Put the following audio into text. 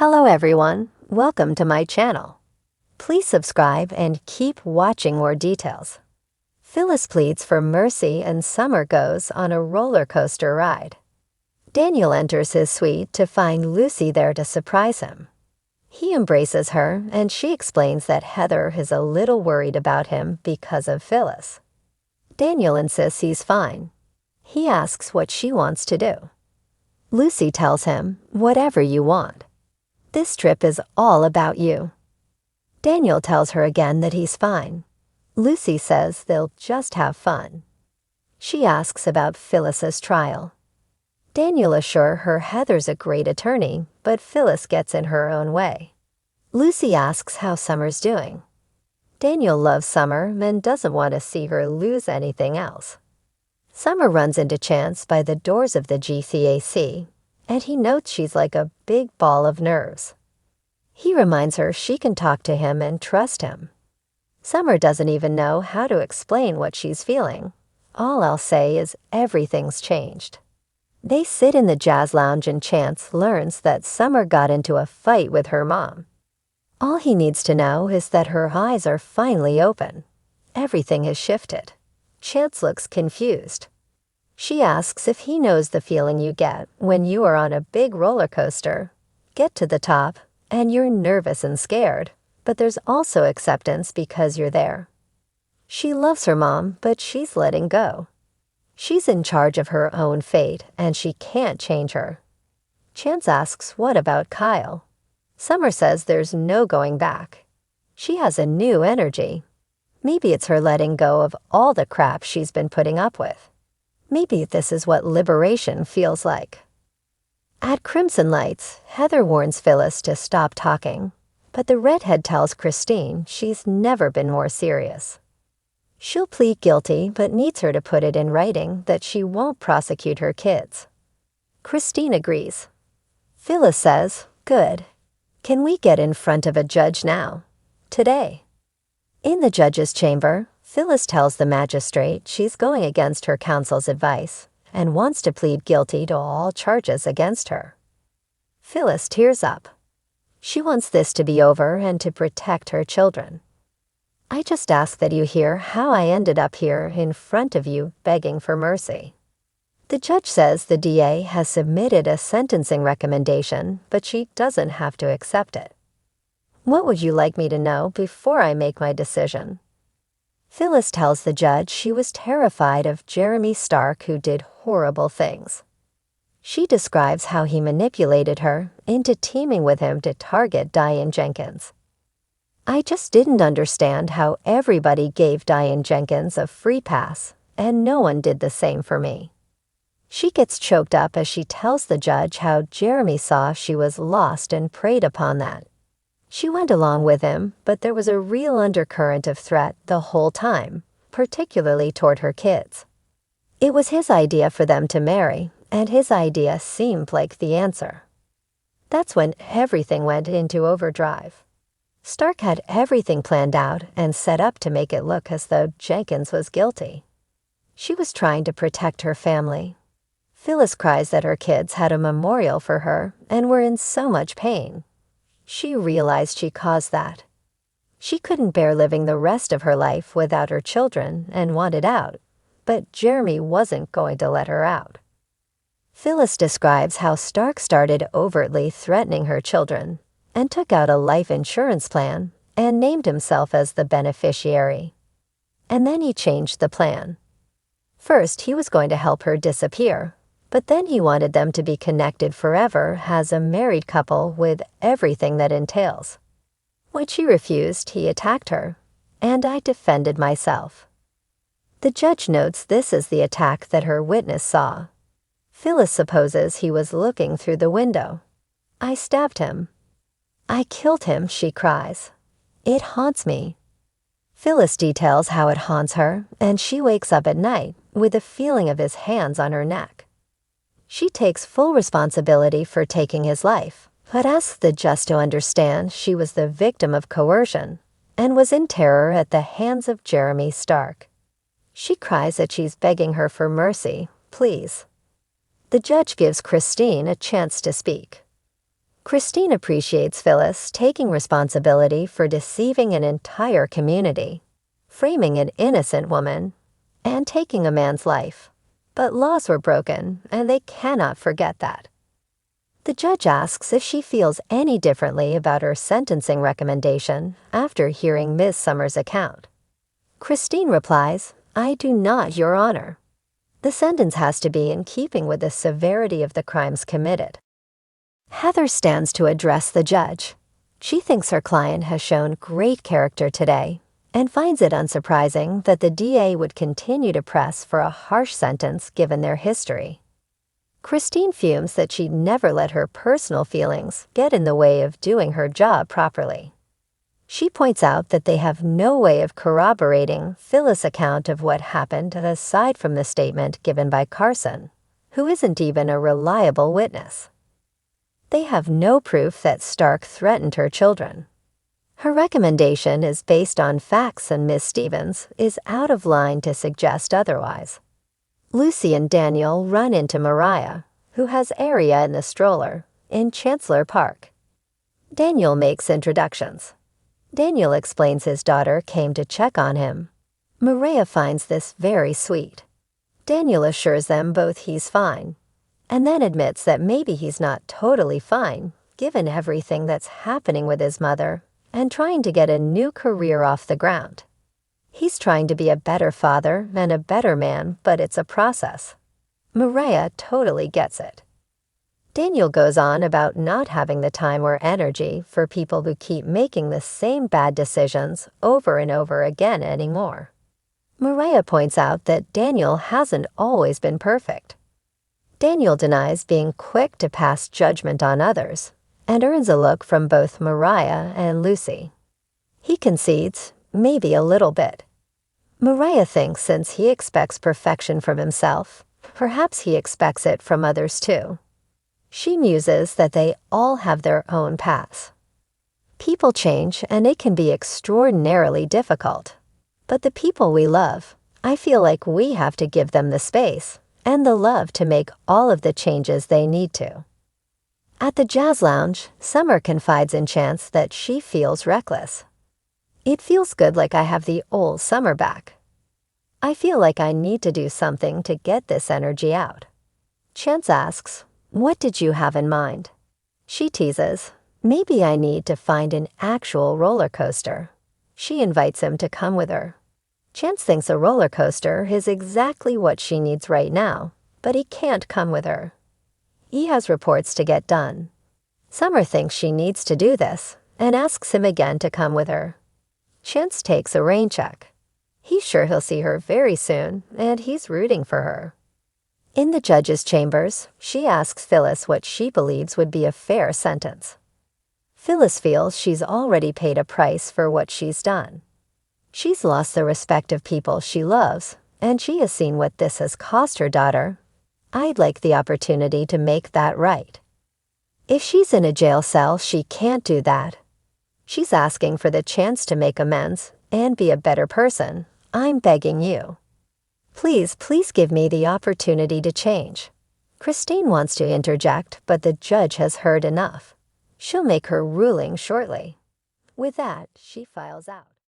Hello everyone, welcome to my channel. Please subscribe and keep watching more details. Phyllis pleads for mercy and Summer goes on a roller coaster ride. Daniel enters his suite to find Lucy there to surprise him. He embraces her and she explains that Heather is a little worried about him because of Phyllis. Daniel insists he's fine. He asks what she wants to do. Lucy tells him, "Whatever you want. This trip is all about you." Daniel tells her again that he's fine. Lucy says they'll just have fun. She asks about Phyllis's trial. Daniel assures her Heather's a great attorney, but Phyllis gets in her own way. Lucy asks how Summer's doing. Daniel loves Summer and doesn't want to see her lose anything else. Summer runs into Chance by the doors of the GCAC, and he notes she's like a big ball of nerves. He reminds her she can talk to him and trust him. Summer doesn't even know how to explain what she's feeling. All I'll say is everything's changed. They sit in the jazz lounge and Chance learns that Summer got into a fight with her mom. All he needs to know is that her eyes are finally open. Everything has shifted. Chance looks confused. She asks if he knows the feeling you get when you are on a big roller coaster, get to the top, and you're nervous and scared, but there's also acceptance because you're there. She loves her mom, but she's letting go. She's in charge of her own fate, and she can't change her. Chance asks what about Kyle? Summer says there's no going back. She has a new energy. Maybe it's her letting go of all the crap she's been putting up with. Maybe this is what liberation feels like. At Crimson Lights, Heather warns Phyllis to stop talking, but the redhead tells Christine she's never been more serious. She'll plead guilty but needs her to put it in writing that she won't prosecute her kids. Christine agrees. Phyllis says, "Good. Can we get in front of a judge now? Today?" In the judge's chamber, Phyllis tells the magistrate she's going against her counsel's advice and wants to plead guilty to all charges against her. Phyllis tears up. She wants this to be over and to protect her children. "I just ask that you hear how I ended up here in front of you begging for mercy." The judge says the DA has submitted a sentencing recommendation, but she doesn't have to accept it. "What would you like me to know before I make my decision?" Phyllis tells the judge she was terrified of Jeremy Stark, who did horrible things. She describes how he manipulated her into teaming with him to target Diane Jenkins. "I just didn't understand how everybody gave Diane Jenkins a free pass, and no one did the same for me." She gets choked up as she tells the judge how Jeremy saw she was lost and preyed upon that. She went along with him, but there was a real undercurrent of threat the whole time, particularly toward her kids. It was his idea for them to marry, and his idea seemed like the answer. That's when everything went into overdrive. Stark had everything planned out and set up to make it look as though Jenkins was guilty. She was trying to protect her family. Phyllis cries that her kids had a memorial for her and were in so much pain. She realized she caused that. She couldn't bear living the rest of her life without her children and wanted out, but Jeremy wasn't going to let her out. Phyllis describes how Stark started overtly threatening her children and took out a life insurance plan and named himself as the beneficiary. And then he changed the plan. First, he was going to help her disappear, but then he wanted them to be connected forever as a married couple with everything that entails. When she refused, he attacked her, and I defended myself. The judge notes this is the attack that her witness saw. Phyllis supposes he was looking through the window. "I stabbed him. I killed him," she cries. "It haunts me." Phyllis details how it haunts her, and she wakes up at night with a feeling of his hands on her neck. She takes full responsibility for taking his life, but asks the judge to understand she was the victim of coercion and was in terror at the hands of Jeremy Stark. She cries that she's begging her for mercy, please. The judge gives Christine a chance to speak. Christine appreciates Phyllis taking responsibility for deceiving an entire community, framing an innocent woman, and taking a man's life. But laws were broken, and they cannot forget that. The judge asks if she feels any differently about her sentencing recommendation after hearing Ms. Summers' account. Christine replies, "I do not, Your Honor." The sentence has to be in keeping with the severity of the crimes committed. Heather stands to address the judge. She thinks her client has shown great character today and finds it unsurprising that the DA would continue to press for a harsh sentence given their history. Christine fumes that she'd never let her personal feelings get in the way of doing her job properly. She points out that they have no way of corroborating Phyllis' account of what happened aside from the statement given by Carson, who isn't even a reliable witness. They have no proof that Stark threatened her children. Her recommendation is based on facts, and Miss Stevens is out of line to suggest otherwise. Lucy and Daniel run into Mariah, who has Aria in the stroller, in Chancellor Park. Daniel makes introductions. Daniel explains his daughter came to check on him. Mariah finds this very sweet. Daniel assures them both he's fine, and then admits that maybe he's not totally fine, given everything that's happening with his mother and trying to get a new career off the ground. He's trying to be a better father and a better man, but it's a process. Mariah totally gets it. Daniel goes on about not having the time or energy for people who keep making the same bad decisions over and over again anymore. Mariah points out that Daniel hasn't always been perfect. Daniel denies being quick to pass judgment on others and earns a look from both Mariah and Lucy. He concedes, maybe a little bit. Mariah thinks since he expects perfection from himself, perhaps he expects it from others too. She muses that they all have their own paths. People change, and it can be extraordinarily difficult. But the people we love, I feel like we have to give them the space and the love to make all of the changes they need to. At the Jazz Lounge, Summer confides in Chance that she feels reckless. "It feels good like I have the old Summer back. I feel like I need to do something to get this energy out." Chance asks, "What did you have in mind?" She teases, "Maybe I need to find an actual roller coaster." She invites him to come with her. Chance thinks a roller coaster is exactly what she needs right now, but he can't come with her. He has reports to get done. Summer thinks she needs to do this and asks him again to come with her. Chance takes a rain check. He's sure he'll see her very soon, and he's rooting for her. In the judge's chambers, she asks Phyllis what she believes would be a fair sentence. Phyllis feels she's already paid a price for what she's done. She's lost the respect of people she loves, and she has seen what this has cost her daughter. I'd like the opportunity to make that right. If she's in a jail cell, she can't do that. She's asking for the chance to make amends and be a better person. I'm begging you. Please give me the opportunity to change." Christine wants to interject, but the judge has heard enough. She'll make her ruling shortly. With that, she files out.